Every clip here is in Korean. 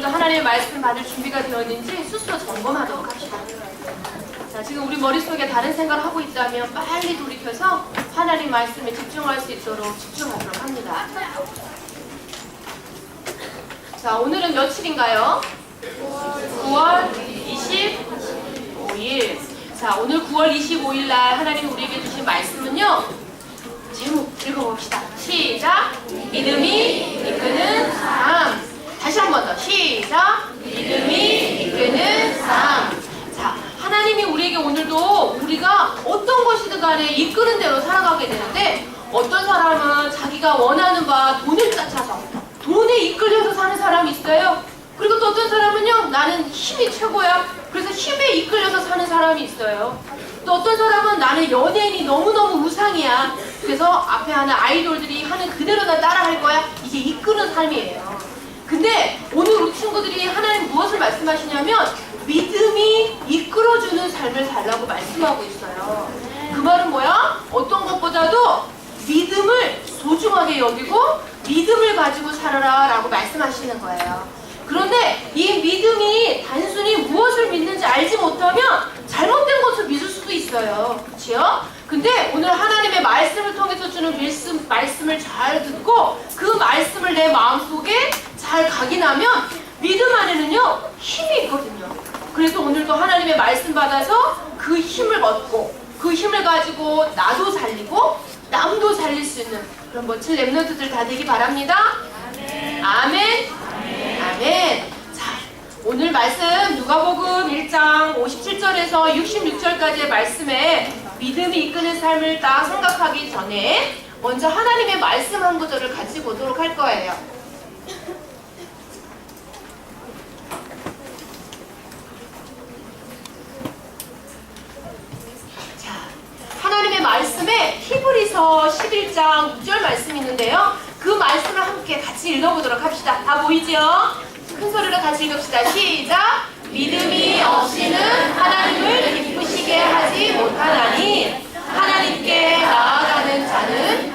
오늘도 하나님의 말씀 받을 준비가 되었는지 스스로 점검하도록 합시다. 자, 지금 우리 머릿속에 다른 생각을 하고 있다면 빨리 돌이켜서 하나님 말씀에 집중할 수 있도록 집중하도록 합니다. 자, 오늘은 며칠인가요? 9월 25일. 자, 오늘 9월 25일 날 하나님 우리에게 주신 말씀은요. 제목 읽어봅시다. 시작! 믿음이 이끄는 삶. 다시 한 번 더. 시작! 믿음이 이끄는 삶. 자, 하나님이 우리에게 오늘도 우리가 어떤 것이든 간에 이끄는 대로 살아가게 되는데, 어떤 사람은 자기가 원하는 바 돈을 쫓아서 돈에 이끌려서 사는 사람이 있어요. 그리고 또 어떤 사람은요, 나는 힘이 최고야. 그래서 힘에 이끌려서 사는 사람이 있어요. 또 어떤 사람은 나는 연예인이 너무너무 우상이야. 그래서 앞에 하는 아이돌들이 하는 그대로 다 따라할 거야. 이게 이끄는 삶이에요. 근데 오늘 우리 친구들이 하나님 무엇을 말씀하시냐면 믿음이 이끌어주는 삶을 살라고 말씀하고 있어요. 그 말은 뭐야? 어떤 것보다도 믿음을 소중하게 여기고 믿음을 가지고 살아라 라고 말씀하시는 거예요. 그런데 이 믿음이 단순히 무엇을 믿는지 알지 못하면 잘못된 것을 믿을 수도 있어요. 그렇죠? 근데 오늘 하나님의 말씀을 통해서 주는 말씀을 잘 듣고 그 말씀을 내 마음속에 잘 각인하면 믿음 안에는요 힘이 있거든요. 그래서 오늘도 하나님의 말씀 받아서 그 힘을 얻고 그 힘을 가지고 나도 살리고 남도 살릴 수 있는 그런 멋진 랩런트들 다 되기 바랍니다. 아멘. 아멘. 아멘. 자, 오늘 말씀 누가복음 1장 57절에서 66절까지의 말씀에 믿음이 이끄는 삶을 딱 생각하기 전에 먼저 하나님의 말씀 한 구절을 같이 보도록 할 거예요. 자, 하나님의 말씀에 히브리서 11장 6절 말씀이 있는데요. 그 말씀을 함께 같이 읽어보도록 합시다. 다 보이죠? 큰 소리로 같이 읽읍시다. 시작! 믿음이 없이는 하나님을 기쁘시게 하지 못하나니 하나님께 나아가는 자는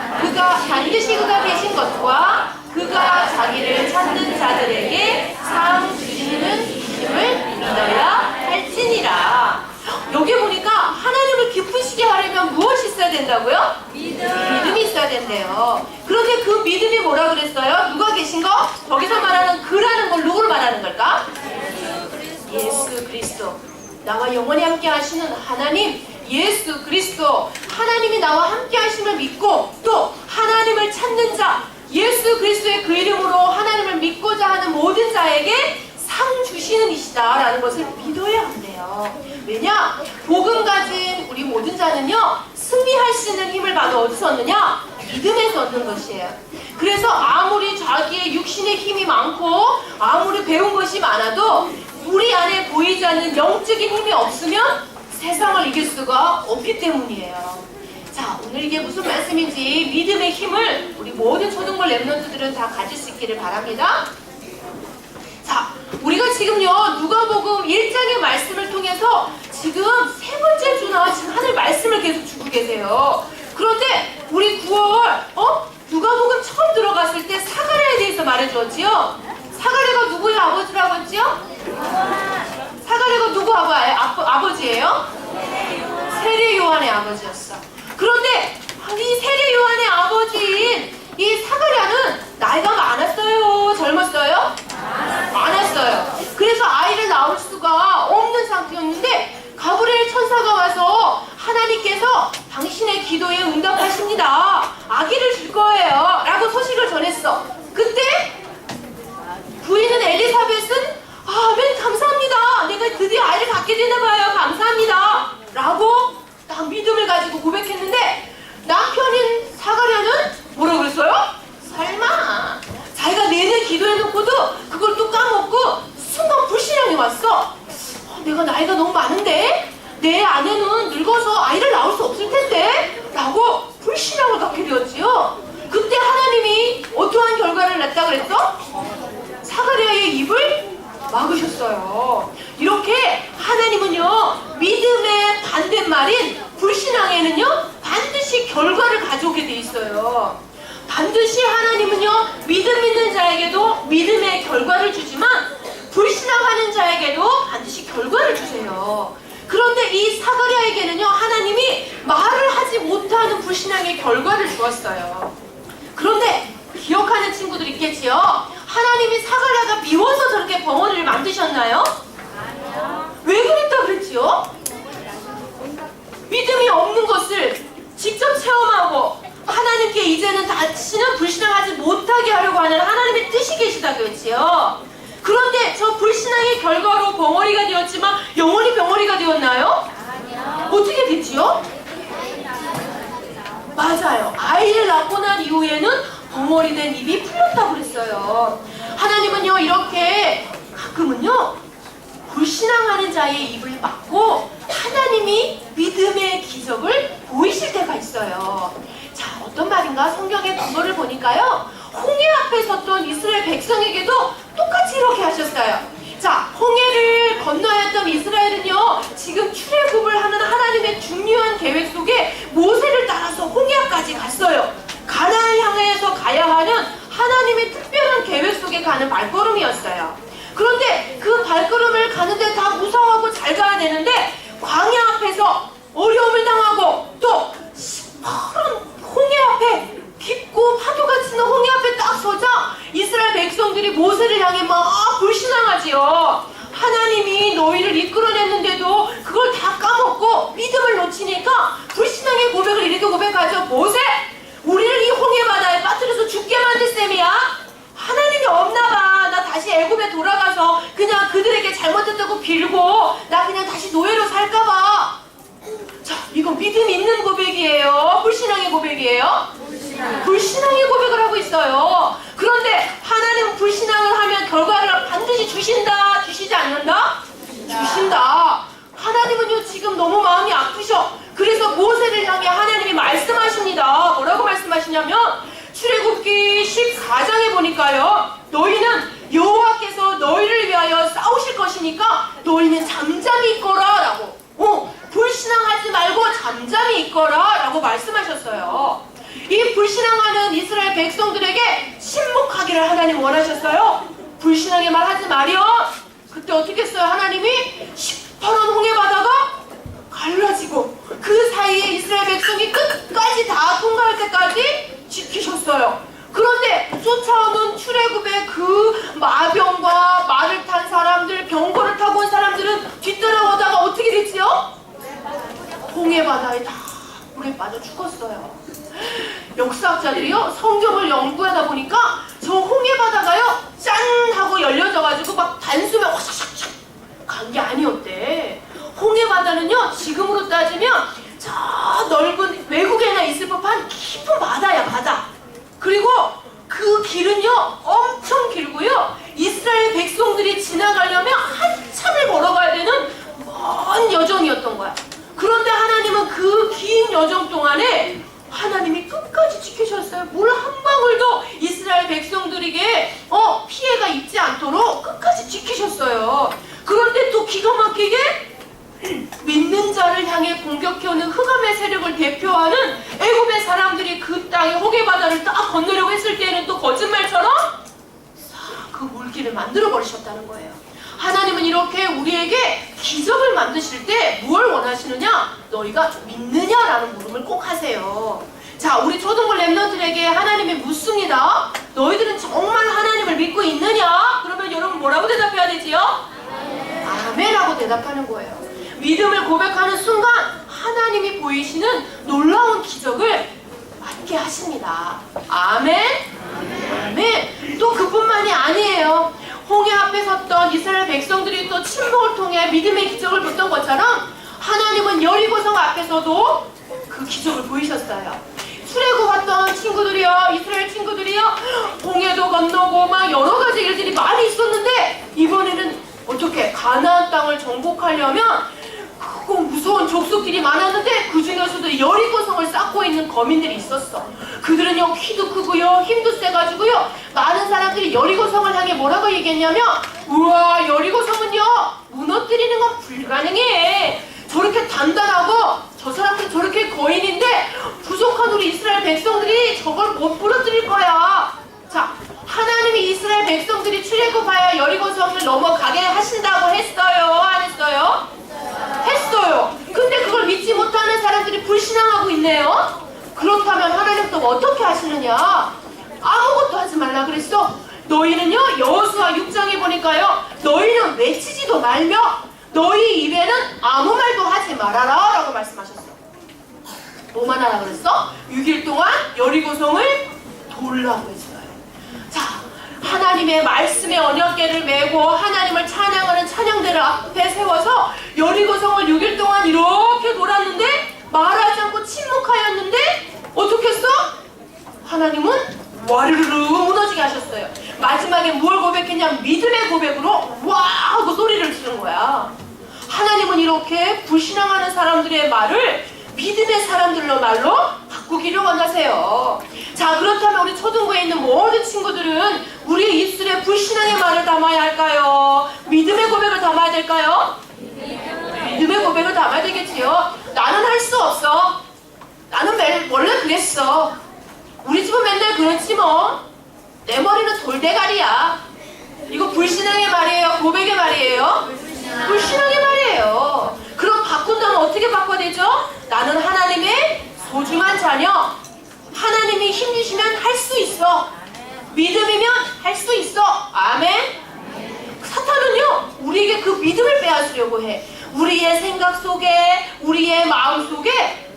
반드시 그가 계신 것과 그가 자기를 찾는 자들에게 상 주시는 힘을 믿어야 할지니라. 여기 보니까 하나님을 기쁘시게 하려면 무엇이 있어야 된다고요? 믿음이 있어야 된대요. 그런데 그 믿음이 뭐라 그랬어요? 누가 계신 거? 거기서 말하는 그라는 걸 누구를 말하는 걸까? 예수 그리스도. 나와 영원히 함께 하시는 하나님 예수 그리스도. 하나님이 나와 함께 하심을 믿고 또 하나님을 찾는 자 예수 그리스도의 그 이름으로 하나님을 믿고자 하는 모든 자에게 상 주시는 이시다 라는 것을 믿어야 한대요. 왜냐? 복음 가진 우리 모든 자는요 승리할 수 있는 힘을 바로 어디서 얻느냐? 믿음에서 얻는 것이에요. 그래서 아무리 자기의 육신의 힘이 많고 아무리 배운 것이 많아도 우리 안에 보이지 않는 영적인 힘이 없으면 세상을 이길 수가 없기 때문이에요. 자, 오늘 이게 무슨 말씀인지 믿음의 힘을 우리 모든 초등부 랩런트들은 다 가질 수 있기를 바랍니다. 자, 우리가 지금요 누가복음 1장의 말씀을 통해서 지금 세 번째 주나 지금 하늘 말씀을 계속 주고 계세요. 그런데 우리 9월 누가복음 처음 들어갔을 때 사가랴에 대해서 말해주었지요. 사가랴가 누구의 아버지라고 했지요? 사가랴가 누구 아버지예요? 세례 요한의 아버지였어. 그런데 이 세례 요한의 아버지인 이 사가랴는 나이가 많았어요? 젊었어요? 많았어요. 그래서 아이를 낳을 수가 없는 상태였는데 가브리엘 천사가 와서 하나님께서 당신의 기도에 응답하십니다. 아기를 줄 거예요. 라고 소식을 전했어. 그때 부인은 엘리사벳은 아멘 감사합니다. 내가 드디어 아이를 갖게 되나봐요. 감사합니다. 라고 딱 믿음을 가지고 고백했는데 남편인 사가랴는 뭐라고 그랬어요? 설마 자기가 내내 기도해놓고도 그걸 또 까먹고 순간 불신앙이 왔어. 내가 나이가 너무 많은데 내 아내는 늙어서 아이를 낳을 수 없을 텐데 라고 불신앙을 갖게 되었지요. 그때 하나님이 어떠한 결과를 냈다 그랬어? 사가랴의 입을 막으셨어요. 이렇게 하나님은요 믿음의 반대말인 불신앙에는요 반드시 결과를 가져오게 돼 있어요. 반드시 하나님은요 믿음 있는 자에게도 믿음의 결과를 주지만 불신앙하는 자에게도 반드시 결과를 주세요. 그런데 이 사가랴에게는요, 하나님이 말을 하지 못하는 불신앙의 결과를 주었어요. 그런데 기억하는 친구들 있겠지요? 하나님이 사가랴가 미워서 저렇게 벙어리를 만드셨나요? 아니요. 왜 그랬다 그랬지요? 믿음이 없는 것을 직접 체험하고 하나님께 이제는 다시는 불신앙하지 못하게 하려고 하는 하나님의 뜻이 계시다고 했지요. 그런데 저 불신앙의 결과로 벙어리가 되었지만 영원히 벙어리가 되었나요? 아니요. 어떻게 됐지요? 맞아요. 아이를 낳고 난 이후에는 벙어리 된 입이 풀렸다고 그랬어요. 하나님은요, 이렇게 가끔은요, 불신앙하는 자의 입을 막고 하나님이 믿음의 기적을 보이실 때가 있어야 자, 어떤 말인가? 성경의 근거를 보니까요, 홍해 앞에 섰던 이스라엘 백성에게도 똑같이 이렇게 하셨어요. 자, 홍해를 건너야 했던 이스라엘은요, 지금 출애굽을 하는 하나님의 중요한 계획 속에 모세를 따라서 홍해 앞까지 갔어요. 가나안 향해서 가야 하는 하나님의 특별한 계획 속에 가는 발걸음이었어요. 그런데 그 발걸음을 가는데 다 무서워하고 잘 가야 되는데 광야 앞에서 어려움을 당하고 또 시퍼런 홍해 앞에 깊고 파도가 치는 홍해 앞에 딱 서자 이스라엘 백성들이 모세를 향해 막 불신앙하지요. 하나님이 너희를 이끌어냈는데도 그걸 다 까먹고 믿음을 놓치니까 불신앙의 고백을 이렇게 고백하죠. 모세, 우리를 이 홍해 바다에 빠뜨려서 죽게 만들 셈이야? 하나님이 없나봐. 나 다시 애굽에 돌아가서 그냥 그들에게 잘못했다고 빌고 나 그냥 다시 노예로 살까봐. 자, 이건 믿음 있는 고백이에요? 불신앙의 고백이에요? 불신앙의 고백을 하고 있어요. 그런데 하나님은 불신앙을 하면 결과를 반드시 주신다, 주시지 않는다? 주신다. 하나님은요, 지금 너무 마음이 아프셔. 그래서 모세를 향해 하나님이 말씀하십니다. 뭐라고 말씀하시냐면 출애굽기 14장에 보니까요, 너희는 여호와께서 너희를 위하여 싸우실 것이니까 너희는 잠잠히 있거라 라고, 불신앙하지 말고 잠잠히 있거라 라고 말씀하셨어요. 이 불신앙하는 이스라엘 백성들에게 침묵하기를 하나님 원하셨어요. 불신앙의 말 하지 말이요. 그때 어떻게 했어요? 하나님이 시퍼런 홍해 바다가 갈라지고 그 사이에 이스라엘 백성이 끝까지 다 통과할 때까지 지키셨어요. 그런데 쫓아오는 출애굽의 그 마병과 말을 탄 사람들, 병거를 타고 온 사람들은 뒤따라오다가 어떻게 됐지요? 홍해 바다에 다 물에 빠져 죽었어요. 역사학자들이요, 성경을 연구하다 보니까 저 홍해 바다가요, 짠 하고 열려져가지고 막 단숨에 화샥샥샥 간 게 아니었대. 홍해 바다는요, 지금으로 따지면 저 넓은 외국에나 있을 법한 깊은 바다야, 바다. 그리고 그 길은요, 엄청 길고요, 이스라엘 백성들이 지나가려면 한참을 걸어가야 되는 먼 여정이었던 거야. 그런데 하나님은 그 긴 여정 동안에 하나님이 끝까지 지키셨어요. 물 한 방울도 이스라엘 백성들에게 피해가 있지 않도록 끝까지 지키셨어요. 그런데 또 기가 막히게 믿는 자를 향해 공격해오는 흑암의 세력을 대표하는 애굽의 사람들이 그 땅에 홍해 바다를 딱 건너려고 했을 때는 또 거짓말처럼 그 물길을 만들어 버리셨다는 거예요. 하나님은 이렇게 우리에게 기적을 만드실 때 무엇을 원하시느냐? 너희가 믿느냐라는 물음을 꼭 하세요. 자, 우리 초등부 랩런트에게 하나님이 묻습니다. 너희들은 정말 하나님을 믿고 있느냐? 그러면 여러분 뭐라고 대답해야 되지요? 아멘하고 대답하는 거예요. 믿음을 고백하는 순간 하나님이 보이시는 놀라운 기적을 맞게 하십니다. 아멘? 아멘. 또 그뿐만이 아니에요. 홍해 앞에 섰던 이스라엘 백성들이 또 침묵을 통해 믿음의 기적을 봤던 것처럼 하나님은 여리고성 앞에서도 그 기적을 보이셨어요. 출애굽 왔던 친구들이요, 이스라엘 친구들이요, 홍해도 건너고 막 여러 가지 일들이 많이 있었는데 이번에는 어떻게 가나안 땅을 정복하려면 크고 무서운 족속들이 많았는데 그 중에서도 여리고성을 쌓고 있는 거민들이 있었어. 그들은요, 키도 크고요, 힘도 세가지고요, 많은 사람들이 여리고성을 향해 뭐라고 얘기했냐면, 우와, 여리고성은요, 무너뜨리는 건 불가능해. 저렇게 단단하고 저 사람들은 저렇게 거인인데 부족한 우리 이스라엘 백성들이 저걸 못 부러뜨릴 거야. 자, 하나님이 이스라엘 백성들이 출애굽하여 여리고성을 넘어가 하신다고 했어요? 안 했어요? 했어요. 근데 그걸 믿지 못하는 사람들이 불신앙하고 있네요. 그렇다면 하나님 또 어떻게 하시느냐? 아무것도 하지 말라 그랬어. 너희는요, 여호수아 6장에 보니까요, 너희는 외치지도 말며 너희 입에는 아무 말도 하지 말아라 라고 말씀하셨어. 뭐만 하라 그랬어? 6일 동안 여리고성을 돌라고 했어요. 자, 하나님의 말씀의 언약궤를 메고 하나님을 찬양하는 찬양대를 앞에 세워서 여리고성을 6일 동안 이렇게 돌았는데 말하지 않고 침묵하였는데 어떻게 했어? 하나님은 와르르르 무너지게 하셨어요. 마지막에 뭘 고백했냐? 믿음의 고백으로 와 하고 소리를 지른 거야. 하나님은 이렇게 불신앙하는 사람들의 말을 믿음의 사람들로 말로 바꾸기를 원하세요. 자, 그렇다면 우리 초등부에 있는 모든 친구들은 우리의 입술에 불신앙의 말을 담아야 할까요? 믿음의 고백을 담아야 될까요? 믿음의 고백을 담아야 되겠지요. 나는 할 수 없어. 나는 원래 그랬어. 우리 집은 맨날 그렇지 뭐. 내 머리는 돌대가리야. 이거 불신앙의 말이에요? 고백의 말이에요? 불신앙의 말이에요. 그럼 바꾼다면 어떻게 바꿔야 되죠? 나는 하나님의 소중한 자녀. 하나님이 힘주시면 할 수 있어. 믿음이면 할 수 있어. 아멘. 사탄은요, 우리에게 그 믿음을 빼앗으려고 해. 우리의 생각 속에, 우리의 마음 속에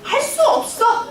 할 수 없어.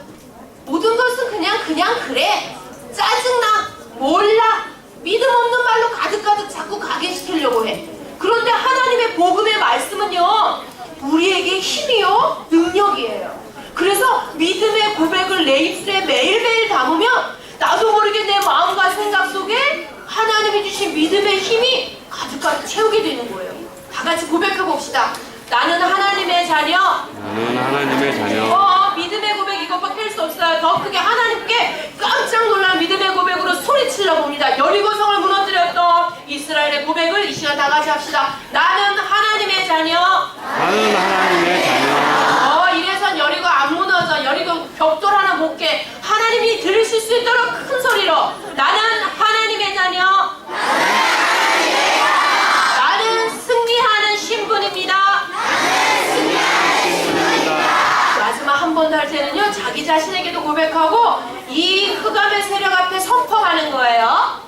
모든 것은 그냥 그래. 짜증나. 몰라. 믿음 없는 말로 가득가득 자꾸 가게 시키려고 해. 그런데 하나님의 복음의 말씀은요, 우리에게 힘이요, 능력이에요. 그래서 믿음의 고백을 내 입술에 매일매일 담으면 나도 모르게 내 마음과 생각 속에 하나님이 주신 믿음의 힘이 가득가득 채우게 되는 거예요. 다 같이 고백해 봅시다. 나는 하나님의 자녀. 나는 하나님의 자녀. 믿음의 고백 이것밖에 할 수 없어요. 더 크게 하나님께 깜짝 놀란 믿음의 고백으로 소리치려 봅니다. 여리고성을 무너뜨렸던 이스라엘의 고백을 이 시간 다 같이 합시다. 나는 하나님의 자녀. 나는 하나님의 자녀. 이래선 여리고 안 무너져. 여리고 벽돌 하나 못 깨. 하나님이 들으실 수 있도록 큰 소리로 나는 하나님의 자녀. 나는 승리하는 신분입니다. 마지막 한 번 더 할 때는요, 자기 자신에게도 고백하고 이 흑암의 세력 앞에 선포하는 거예요.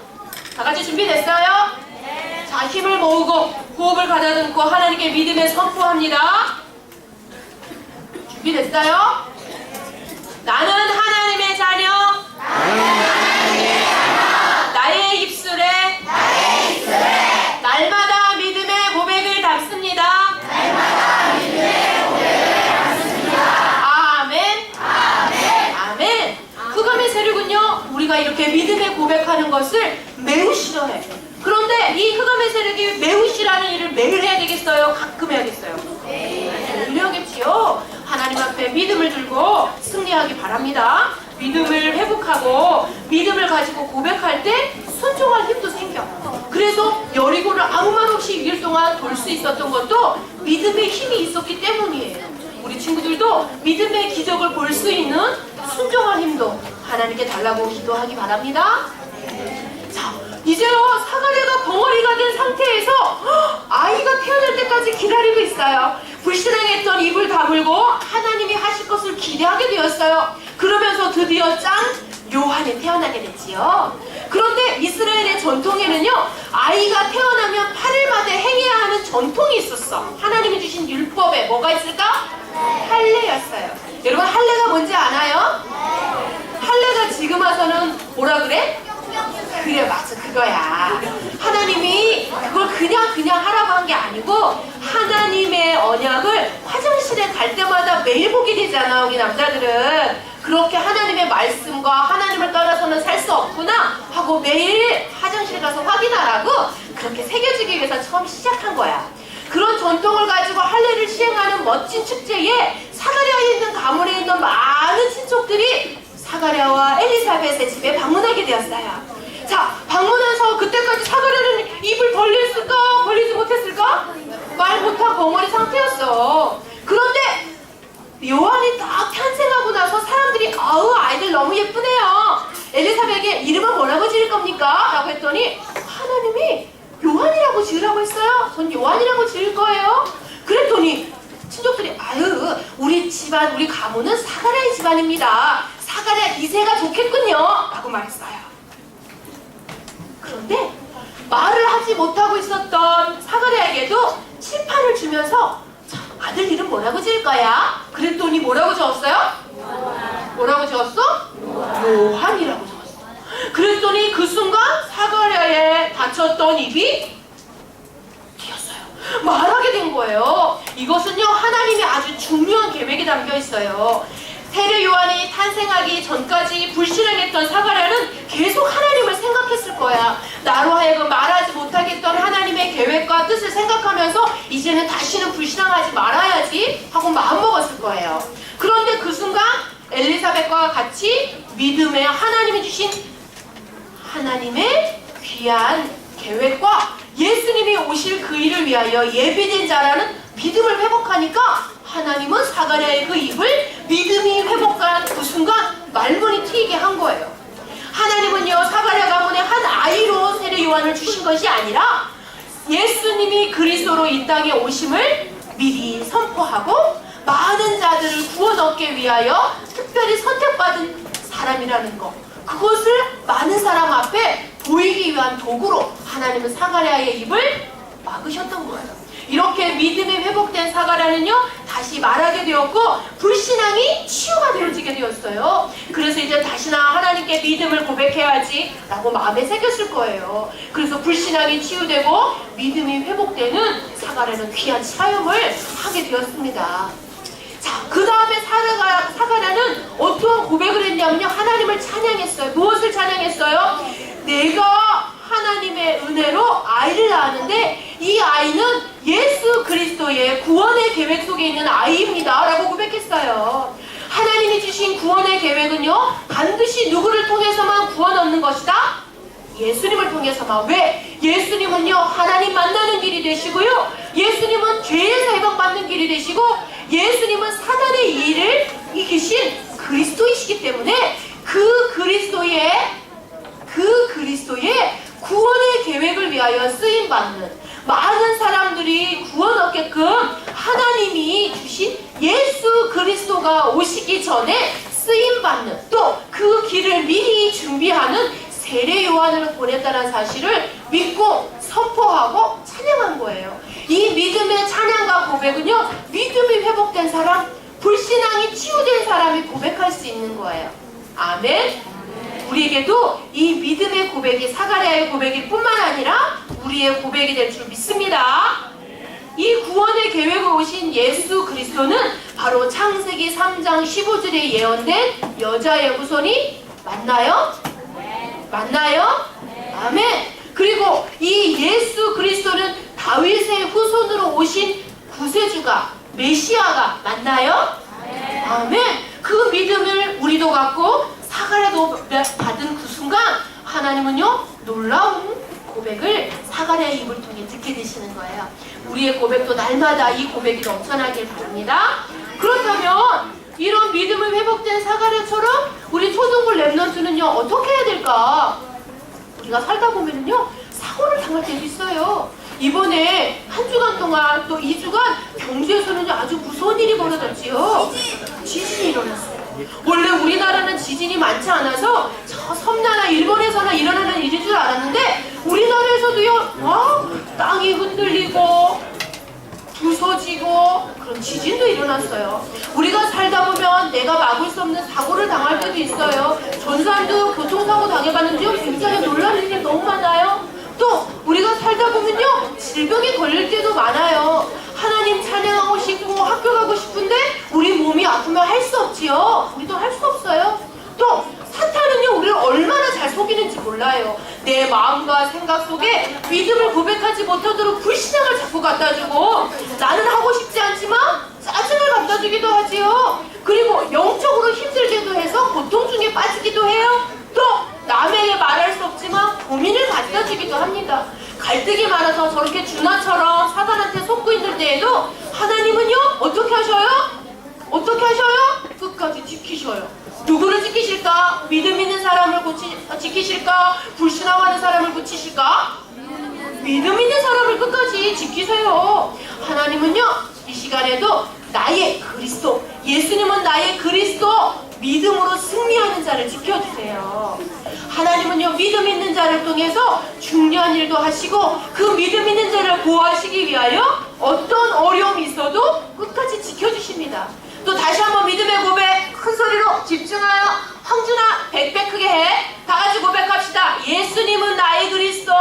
다 같이 준비됐어요? 네. 자, 힘을 모으고 호흡을 가다듬고 하나님께 믿음에 선포합니다. 준비됐어요? 나는 하나님의 자녀. 나의 입술에 날마다 믿음의 고백을 담습니다. 아멘. 흑암의 세력은요, 우리가 이렇게 믿음의 고백하는 것을 매우 싫어해. 그런데 이 흑암의 세력이 매우 싫어하는 일을 매일 해야 되겠어요? 가끔 해야겠어요? 매일 해야겠지요. 하나님 앞에 믿음을 들고 승리하기 바랍니다. 믿음을 회복하고 믿음을 가지고 고백할 때 순종할 힘도 생겨. 그래서 여리고를 아무 말 없이 6일 동안 돌 수 있었던 것도 믿음의 힘이 있었기 때문이에요. 우리 친구들도 믿음의 기적을 볼 수 있는 순종할 힘도 하나님께 달라고 기도하기 바랍니다. 자, 이제요, 사가랴가 벙어리가 된 상태에서 아이가 태어날 때까지 기다리고 있어요. 불신앙했던 입을 다물고 하나님이 하실 것을 기대하게 되었어요. 그러면서 드디어 짠! 요한이 태어나게 됐지요. 그런데 이스라엘의 전통에는요, 아이가 태어나면 8일마다 행해야 하는 전통이 있었어. 하나님이 주신 율법에 뭐가 있을까? 할례였어요. 여러분, 할례가 뭔지 아나요? 할례가 지금 와서는 뭐라 그래? 그래, 맞아, 그거야. 하나님이 그걸 그냥 하라고 한 게 아니고 하나님의 언약을 화장실에 갈 때마다 매일 보게 되잖아, 우리 남자들은. 그렇게 하나님의 말씀과 하나님을 따라서는 살 수 없구나 하고 매일 화장실 가서 확인하라고 그렇게 새겨주기 위해서 처음 시작한 거야. 그런 전통을 가지고 할례를 시행하는 멋진 축제에 사가랴에 있는 가문에 있는 많은 친척들이 사가랴와 엘리사벳의 집에 방문하게 되었어요. 자, 방문해서 그때까지 사가랴는 입을 벌렸을까? 벌리지 못했을까? 말 못한 벙어리 상태였어. 그런데 요한이 딱 탄생하고 나서 사람들이 아우, 아이들 너무 예쁘네요. 엘리사벳에게 이름은 뭐라고 지을 겁니까? 라고 했더니 하나님이 요한이라고 지으라고 했어요. 전 요한이라고 지을 거예요. 그랬더니 친족들이 아유 우리 집안 우리 가문은 사가랴의 집안입니다. 사가랴 2세가 좋겠군요 라고 말했어요. 그런데 말을 하지 못하고 있었던 사가랴에게도 칠판을 주면서 자, 아들 이름 뭐라고 지을 거야? 그랬더니 뭐라고 적었어요? 뭐라고 적었어? 요한이라고 적었어. 그랬더니 그 순간 사가랴에 닫혔던 입이 트였어요. 말하게 된 거예요. 이것은요 하나님의 아주 중요한 계획이 담겨 있어요. 세례 요한이 탄생하기 전까지 불신앙했던 사가랴는 계속 하나님을 생각했을 거야. 나로 하여금 말하지 못하겠던 하나님의 계획과 뜻을 생각하면서 이제는 다시는 불신앙하지 말아야지 하고 마음먹었을 거예요. 그런데 그 순간 엘리사벳과 같이 믿음에 하나님이 주신 하나님의 귀한 계획과 예수님이 오실 그 일을 위하여 예비된 자라는 믿음을 회복하니까 하나님은 사가랴의 그 입을 믿음이 회복한 그 순간 말문이 트이게 한 거예요. 하나님은요 사가랴 가문에 한 아이로 세례 요한을 주신 것이 아니라 예수님이 그리스도로 이 땅에 오심을 미리 선포하고 많은 자들을 구원 얻기 위하여 특별히 선택받은 사람이라는 것, 그것을 많은 사람 앞에 보이기 위한 도구로 하나님은 사가랴의 입을 막으셨던 거예요. 이렇게 믿음이 회복된 사가랴는요 다시 말하게 되었고 불신앙이 치유가 되어지게 되었어요. 그래서 이제 다시나 하나님께 믿음을 고백해야지 라고 마음에 새겼을 거예요. 그래서 불신앙이 치유되고 믿음이 회복되는 사가랴는 귀한 사역을 하게 되었습니다. 자, 그 다음에 사가랴는 어떠한 고백을 했냐면요 하나님을 찬양했어요. 무엇을 찬양했어요? 내가 하나님의 은혜로 아이를 낳았는데 이 아이는 예수 그리스도의 구원의 계획 속에 있는 아이입니다 라고 고백했어요. 하나님이 주신 구원의 계획은요 반드시 누구를 통해서만 구원 얻는 것이다? 예수님을 통해서만. 왜? 예수님은요 하나님 만나는 길이 되시고요 예수님은 죄에서 해방받는 길이 되시고 예수님은 사단의 일을 이기신 그리스도이시기 때문에 그 그리스도의 구원의 계획을 위하여 쓰임받는 많은 사람들이 구원 얻게끔 하나님이 주신 예수 그리스도가 오시기 전에 쓰임받는 또 그 길을 미리 준비하는 세례 요한을 보냈다는 사실을 믿고 선포하고 찬양한 거예요. 이 믿음의 찬양과 고백은요 믿음이 회복된 사람, 불신앙이 치유된 사람이 고백할 수 있는 거예요. 아멘. 우리에게도 이 믿음의 고백이 사가랴의 고백일 뿐만 아니라 우리의 고백이 될 줄 믿습니다. 이 구원의 계획을 오신 예수 그리스도는 바로 창세기 3장 15절에 예언된 여자의 후손이 맞나요? 맞나요? 아멘. 그리고 이 예수 그리스도는 다윗의 후손으로 오신 구세주가 메시아가 맞나요? 아멘. 그 믿음을 우리도 갖고 사가랴도 받은 그 순간 하나님은요 놀라운 고백을 사가랴의 입을 통해 듣게 되시는 거예요. 우리의 고백도 날마다 이 고백이 넘쳐나길 바랍니다. 그렇다면 이런 믿음이 회복된 사가랴처럼 우리 초등부 랩런트는요 어떻게 해야 될까? 우리가 살다 보면은요 사고를 당할 때도 있어요. 이번에 한 주간 동안 또 2주간 경주에서는 아주 무서운 일이 벌어졌지요. 지진이 일어났어요. 원래 우리나라는 지진이 많지 않아서 저 섬나라 일본에서나 일어나는 일인 줄 알았는데 우리나라에서도요 와 땅이 흔들리고 부서지고 그런 지진도 일어났어요. 우리가 살다 보면 내가 막을 수 없는 사고를 당할 때도 있어요. 전산도 교통사고 당해봤는데요 굉장히 놀라는 일이 너무 많아요. 또 우리가 살다 보면요 질병에 걸릴 때도 많아요. 하나님 찬양하고 싶고 학교 가고 싶은데 우리 몸이 아프면 할 수 없지요. 우리도 할 수 없어요. 또 사탄은요 우리를 얼마나 잘 속이는지 몰라요. 내 마음과 생각 속에 믿음을 고백하지 못하도록 불신앙을 자꾸 갖다주고 나는 하고 싶지 않지만 짜증을 갖다주기도 하지요. 그리고 영적으로 힘들게도 해서 고통 중에 빠지기도 해요. 또 남에게 말할 수 없지만 고민을 갖다주기도 합니다. 갈등이 많아서 저렇게 준하처럼 사단한테 속고 있는 때에도 하나님은요 어떻게 하셔요? 어떻게 하셔요? 끝까지 지키셔요. 누구를 지키실까? 믿음 있는 사람을 지키실까? 불신앙하는 사람을 지키실까? 믿음 있는 사람을 끝까지 지키세요. 하나님은요, 이 시간에도 나의 그리스도, 예수님은 나의 그리스도, 믿음으로 승리하는 자를 지켜주세요. 하나님은요, 믿음 있는 자를 통해서 중요한 일도 하시고 그 믿음 있는 자를 보호하시기 위하여 어떤 어려움이 있어도 끝까지 지켜주십니다. 또 다시 한번 믿음의 고백 큰 소리로 집중하여 황준아 백배 크게 해. 다 같이 고백합시다. 예수님은 나의 그리스도.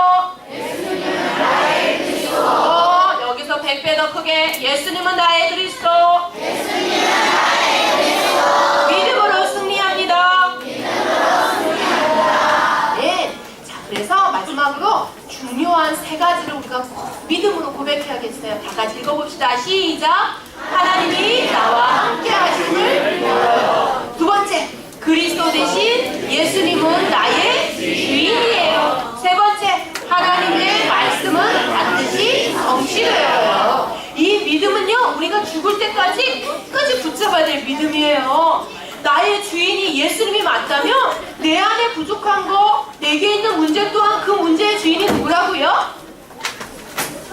예수님은 나의 그리스도. 여기서 백배 더 크게. 예수님은 나의 그리스도. 예수님은 나의 그리스도. 믿음으로 승리합니다. 믿음으로 승리합니다. 네. 자, 그래서 마지막으로 중요한 세 가지를 우리가 꼭 믿음으로 고백해야겠어요. 다 같이 읽어봅시다. 시작. 하나님이 나와 함께 하심을 믿어요. 두 번째, 그리스도 대신 예수님은 나의 주인이에요. 세 번째, 하나님의 말씀은 반드시 성취되어요. 이 믿음은요, 우리가 죽을 때까지 끝까지 붙잡아야 될 믿음이에요. 나의 주인이 예수님이 맞다면 내 안에 부족한 거, 내게 있는 문제 또한 그 문제의 주인이 누구라고요?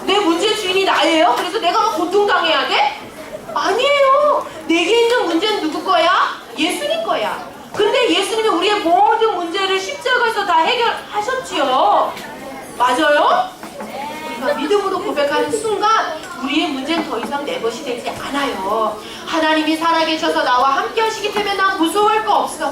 내 문제의 주인이 나예요? 그래서 내가 막 고통당해야 돼? 아니에요. 내게 있는 문제는 누구 거야? 예수님 거야. 근데 예수님이 우리의 모든 문제를 십자가에서 다 해결하셨지요. 맞아요? 우리가 믿음으로 고백하는 순간 우리의 문제는 더 이상 내 것이 되지 않아요. 하나님이 살아계셔서 나와 함께 하시기 때문에 난 무서워할 거 없어.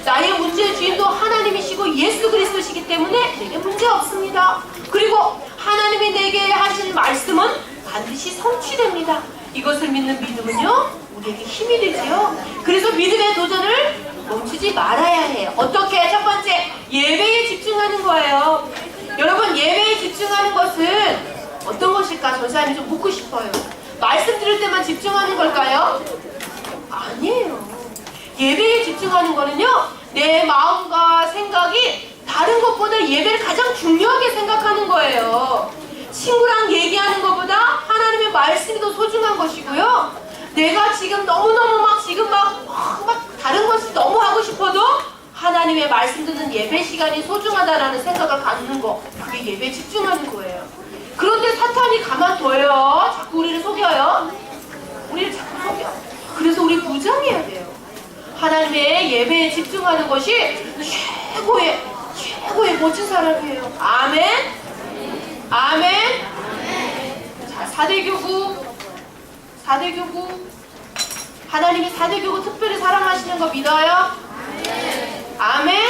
나의 문제의 주인도 하나님이시고 예수 그리스도시기 때문에 내게 문제 없습니다. 그리고 하나님이 내게 하신 말씀은 반드시 성취됩니다. 이것을 믿는 믿음은요, 우리에게 힘이 되지요. 그래서 믿음의 도전을 멈추지 말아야 해요. 어떻게? 첫 번째, 예배에 집중하는 거예요. 여러분, 예배에 집중하는 것은 어떤 것일까? 전사님이 좀 묻고 싶어요. 말씀 들을 때만 집중하는 걸까요? 아니에요. 예배에 집중하는 거는요, 내 마음과 생각이 다른 것보다 예배를 가장 중요하게 생각하는 거예요. 친구랑 얘기하는 것보다 하나님의 말씀이 더 소중한 것이고요. 내가 지금 너무너무 막 다른 것이 너무 하고 싶어도 하나님의 말씀 듣는 예배 시간이 소중하다라는 생각을 갖는 거, 그게 예배에 집중하는 거예요. 그런데 사탄이 가만둬요. 자꾸 우리를 속여요. 우리를 자꾸 속여. 그래서 우리 부정해야 돼요. 하나님의 예배에 집중하는 것이 최고의 멋진 사람이에요. 아멘. 아멘. 자, 4대 교구. 하나님이 4대 교구 특별히 사랑하시는 거 믿어요? 아멘.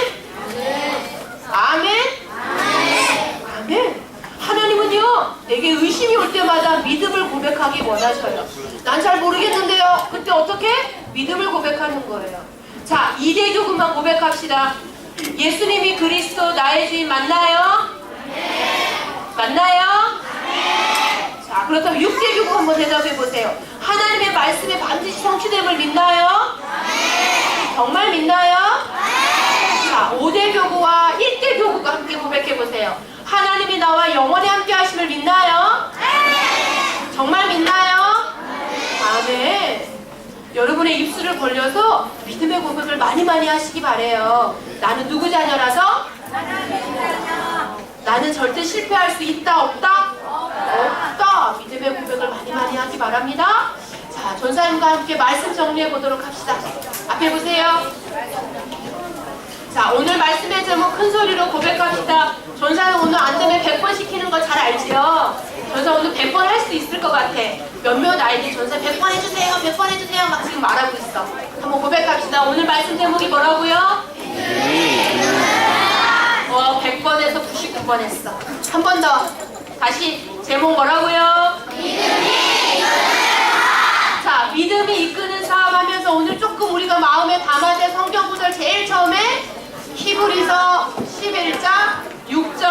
아멘. 아멘. 하나님은요, 내게 의심이 올 때마다 믿음을 고백하기 원하셔요. 난 잘 모르겠는데요. 그때 어떻게? 믿음을 고백하는 거예요. 자, 2대 교구만 고백합시다. 예수님이 그리스도 나의 주인 맞나요? 맞나요? 자, 그렇다면 6대 교구 한번 대답해 보세요. 하나님의 말씀에 반드시 성취됨을 믿나요? 정말 믿나요? 자, 5대 교구와 1대 교구가 함께 고백해 보세요. 하나님이 나와 영원히 함께 하심을 믿나요? 정말 믿나요? 아멘. 여러분의 입술을 벌려서 믿음의 고백을 많이 하시기 바래요. 나는 누구 자녀라서? 나는 절대 실패할 수 있다 없다? 없다. 믿음의 고백을 많이 하기 바랍니다. 자, 전사님과 함께 말씀 정리해 보도록 합시다. 앞에 보세요. 자, 오늘 말씀의 제목 큰 소리로 고백합시다. 전사는 오늘 안 되면 100번 시키는 거 잘 알지요? 전사 오늘 100번 할 수 있을 것 같아. 몇몇 아이들이 전사 100번 해주세요, 100번 해주세요 막 지금 말하고 있어. 한번 고백합시다. 오늘 말씀 제목이 뭐라고요? 100번에서 99번 했어. 한 번 더. 다시 제목 뭐라고요? 자, 믿음이 이끄는 사업 하면서 오늘 조금 우리가 마음에 담아야 될 성경 구절 제일 처음에 히브리서 11장 6절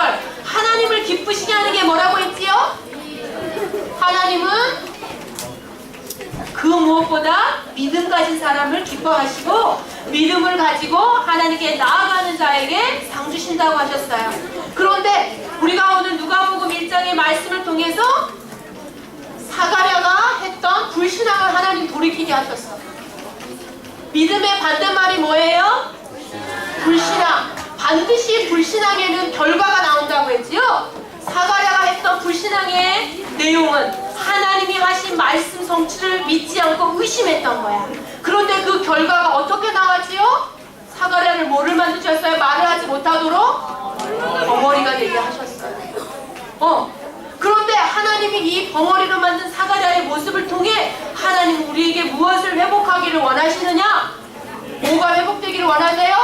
하나님을 기쁘시게 하는 게 뭐라고 했지요? 하나님은 그 무엇보다 믿음 가진 사람을 기뻐하시고 믿음을 가지고 하나님께 나아가는 자에게 상 주신다고 하셨어요. 그런데 우리가 오늘 누가복음 1장의 말씀을 통해서 사가랴가 했던 불신앙을 하나님 돌이키게 하셨어. 믿음의 반대말이 뭐예요? 불신앙. 반드시 불신앙에는 결과가 나온다고 했지요. 사가랴가 했던 불신앙의 내용은 하나님이 하신 말씀 성취를 믿지 않고 의심했던 거야. 그런데 그 결과가 어떻게 나왔지요? 사가랴를 뭐를 만드셨어요? 말을 하지 못하도록 벙어리가 되게 하셨어요. 그런데 하나님이 이 벙어리로 만든 사가랴의 모습을 통해 하나님 우리에게 무엇을 회복하기를 원하시느냐? 뭐가 회복되기를 원하세요?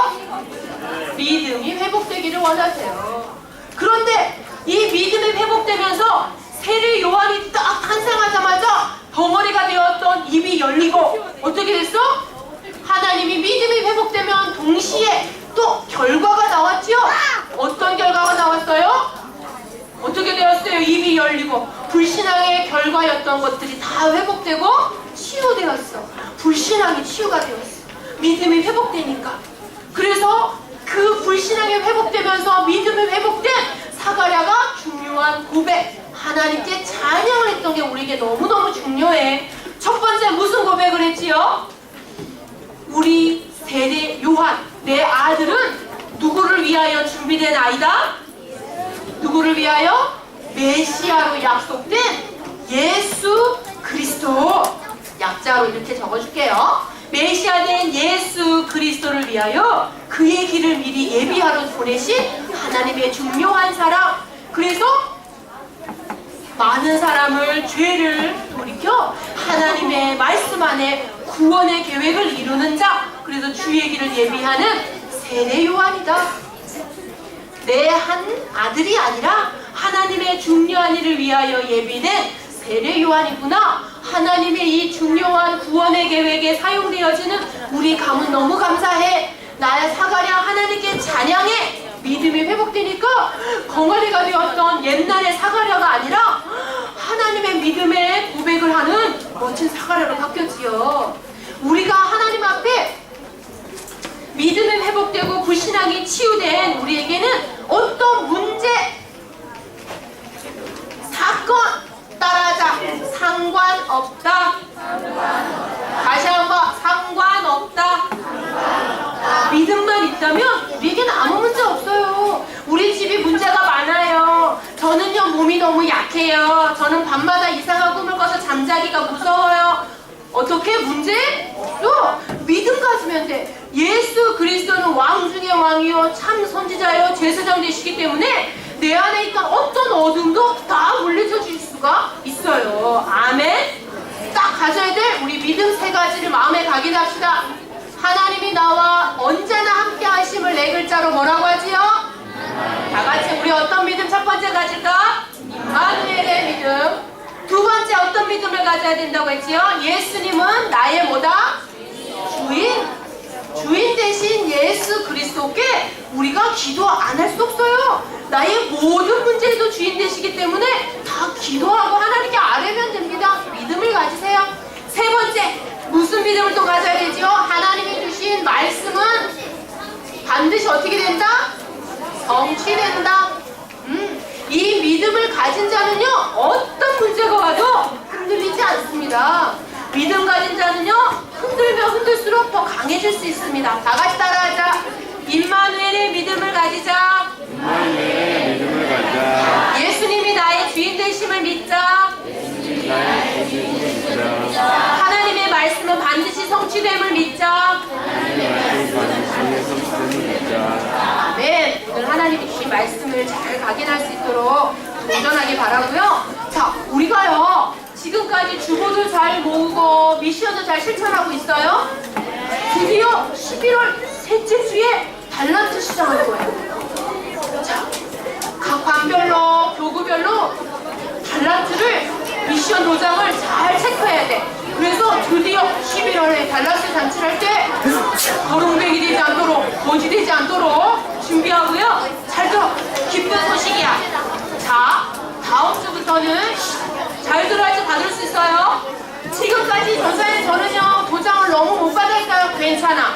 믿음이 회복되기를 원하세요. 그런데 이 믿음이 회복되면서 세례 요한이 딱 탄생하자마자 벙어리가 되었던 입이 열리고 어떻게 됐어? 하나님이 믿음이 회복되면 동시에 또 결과가 나왔지요? 어떤 결과가 나왔어요? 어떻게 되었어요? 입이 열리고 불신앙의 결과였던 것들이 다 회복되고 치유되었어. 불신앙이 치유가 되었어. 믿음이 회복되니까. 그래서 그 불신앙이 회복되면서 믿음이 회복된 사가랴가 중요한 고백, 하나님께 찬양을 했던 게 우리에게 너무너무 중요해. 첫 번째 무슨 고백을 했지요? 우리 세례 요한, 내 아들은 누구를 위하여 준비된 아이다? 누구를 위하여? 메시아로 약속된 예수 그리스도. 약자로 이렇게 적어줄게요. 메시아 된 예수 그리스도를 위하여 그의 길을 미리 예비하러 보내신 하나님의 중요한 사람. 그래서 많은 사람을 죄를 돌이켜 하나님의 말씀 안에 구원의 계획을 이루는 자. 그래서 주의 길을 예비하는 세례 요한이다. 내 한 아들이 아니라 하나님의 중요한 일을 위하여 예비된 세례 요한이구나. 하나님의 이 중요한 구원의 계획에 사용되어지는 우리 가문 너무 감사해. 나의 사가랴 하나님께 찬양해. 믿음이 회복되니까 벙어리가 되었던 옛날의 사가랴가 아니라 하나님의 믿음의 고백을 하는 멋진 사가랴로 바뀌었지요. 우리가 하나님 앞에 믿음이 회복되고 불신앙이 치유된 우리에게는 어떤 문제, 사건 따라하자. 상관없다. 다시 한번 상관없다. 믿음만 있다면 우리에게는 아무 문제 없어요. 우리 집이 문제가 많아요. 저는요 몸이 너무 약해요. 저는 밤마다 이상한 꿈을 꿔서 잠자기가 무서워요. 어떻게? 문제? 없어. 믿음 가지면 돼. 예수 그리스도는 왕 중에 왕이요 참 선지자요 제사장 되시기 때문에 내 안에 있던 어떤 어둠도 다 물리쳐 줄 수가 있어요. 아멘. 딱 가져야 될 우리 믿음 세 가지를 마음에 각인합시다. 하나님이 나와 언제나 함께 하심을 네 글자로 뭐라고 하지요? 다 같이 우리 어떤 믿음 첫 번째 가질까? 임마누엘의 믿음. 두 번째 어떤 믿음을 가져야 된다고 했지요? 예수님은 나의 뭐다? 주인 대신 예수 그리스도께 우리가 기도 안 할 수 없어요. 나의 모든 문제에도 주인 되시기 때문에 다 기도하고 하나님께 아뢰면 됩니다. 믿음을 가지세요. 세 번째, 무슨 믿음을 또 가져야 되지요? 하나님이 주신 말씀은 반드시 어떻게 된다? 성취된다. 이 믿음을 가진 자는요 어떤 문제가 와도 흔들리지 않습니다. 믿음 가진 자는요 흔들면 흔들수록 더 강해질 수 있습니다. 다 같이 따라하자. 임마누엘의 믿음을 가지자. 임마누엘의 믿음을 가지자. 예수님이 나의 주인 되심을 믿자. 나의 주님을 믿자. 하나님의 말씀은 반드시 성취됨을 믿자. 하나님의 말씀은 반드시 성취됨을 믿자. 아멘. 오늘 하나님이 주신 말씀을 잘 각인할 수 있도록 도전하기 바라고요. 자, 우리가요 지금까지 주보도 잘 모으고 미션도 잘 실천하고 있어요. 드디어 11월 셋째 주에 달란트 시작할 거예요. 자, 각 반별로 교구별로 달란트를 미션 도장을 잘 체크해야 돼. 그래서 드디어 11월에 달란트 잔치를 할 때 거렁뱅이 되지 않도록 거지 되지 않도록 준비하고요. 잘 들어. 기쁜 소식이야. 자, 다음 주부터는 잘 들어야지 받을 수 있어요. 지금까지 전사에 저는요 도장을 너무 못 받았어요. 괜찮아.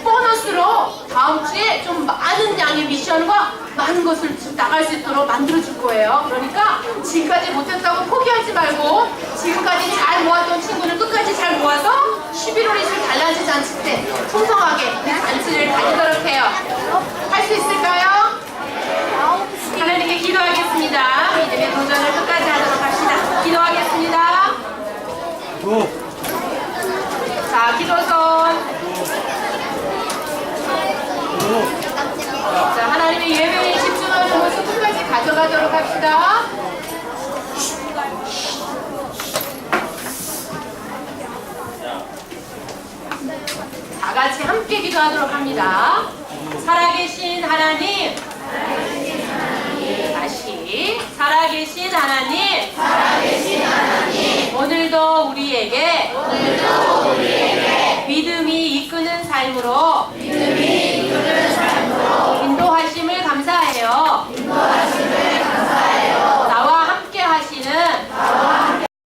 보너스로 다음 주에 좀 많은 양의 미션과 많은 것을 나갈 수 있도록 만들어 줄 거예요. 그러니까 지금까지 못했다고 포기하지 말고 지금까지 잘 모았던 친구는 끝까지 잘 모아서 11월에 있을 달란트 잔치 때 풍성하게 그 잔치를 다니도록 해요. 할 수 있을까요? 하나님께 기도하겠습니다. 믿음의 도전을 끝까지 하도록 합시다. 기도하겠습니다. 자, 기도선. 자, 하나님의 예배에 집중하는 모습 끝까지 가져가도록 합시다. 다 같이 함께 기도하도록 합니다. 살아계신 하나님, 다시 살아계신 하나님, 오늘도 우리에게